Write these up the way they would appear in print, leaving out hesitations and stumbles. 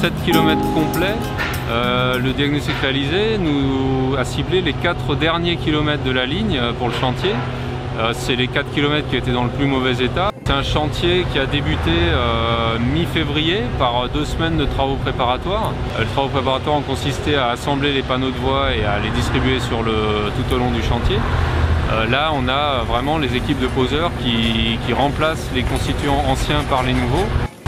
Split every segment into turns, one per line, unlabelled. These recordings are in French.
7 km complets, le diagnostic réalisé nous a ciblé les 4 derniers kilomètres de la ligne pour le chantier. C'est les 4 km qui étaient dans le plus mauvais état. C'est un chantier qui a débuté mi-février par 2 semaines de travaux préparatoires. Les travaux préparatoires ont consisté à assembler les panneaux de voie et à les distribuer tout au long du chantier. Là, on a vraiment les équipes de poseurs qui remplacent les constituants anciens par les nouveaux.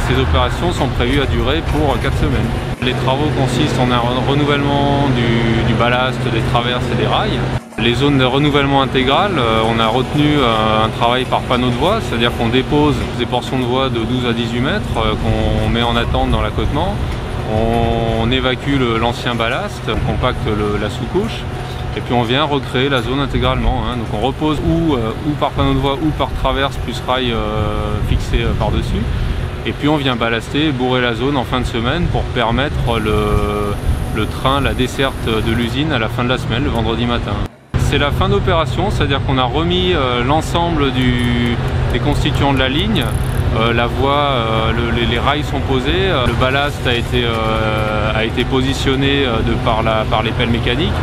Ces opérations sont prévues à durer pour 4 semaines. Les travaux consistent en un renouvellement du ballast, des traverses et des rails. Les zones de renouvellement intégral, on a retenu un travail par panneau de voie, c'est-à-dire qu'on dépose des portions de voie de 12 à 18 mètres qu'on met en attente dans l'accotement. On évacue l'ancien ballast, on compacte la sous-couche et puis on vient recréer la zone intégralement. Donc on repose ou par panneau de voie ou par traverse plus rail fixé par-dessus. Et puis on vient ballaster, bourrer la zone en fin de semaine pour permettre le train, la desserte de l'usine à la fin de la semaine, le vendredi matin. C'est la fin d'opération, c'est-à-dire qu'on a remis l'ensemble des constituants de la ligne. La voie, les rails sont posés, le ballast a été positionné par les pelles mécaniques.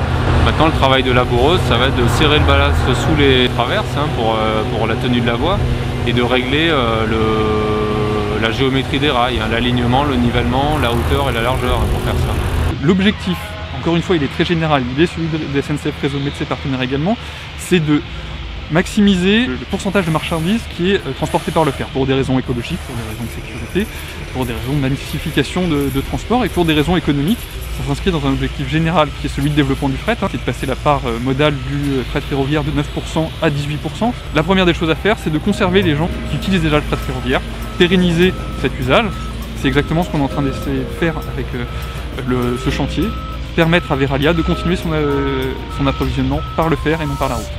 Maintenant le travail de la bourreuse, ça va être de serrer le ballast sous les traverses pour la tenue de la voie et de régler la géométrie des rails, l'alignement, le nivellement, la hauteur et la largeur pour faire ça.
L'objectif, encore une fois, il est très général, il est celui de SNCF Réseau, mais de ses partenaires également, c'est de maximiser le pourcentage de marchandises qui est transporté par le fer, pour des raisons écologiques, pour des raisons de sécurité, pour des raisons de massification de transport et pour des raisons économiques. Ça s'inscrit dans un objectif général qui est celui de développement du fret, qui est de passer la part modale du fret ferroviaire de 9% à 18%. La première des choses à faire, c'est de conserver les gens qui utilisent déjà le fret ferroviaire, pérenniser cet usage. C'est exactement ce qu'on est en train d'essayer de faire avec ce chantier, permettre à Verallia de continuer son approvisionnement par le fer et non par la route.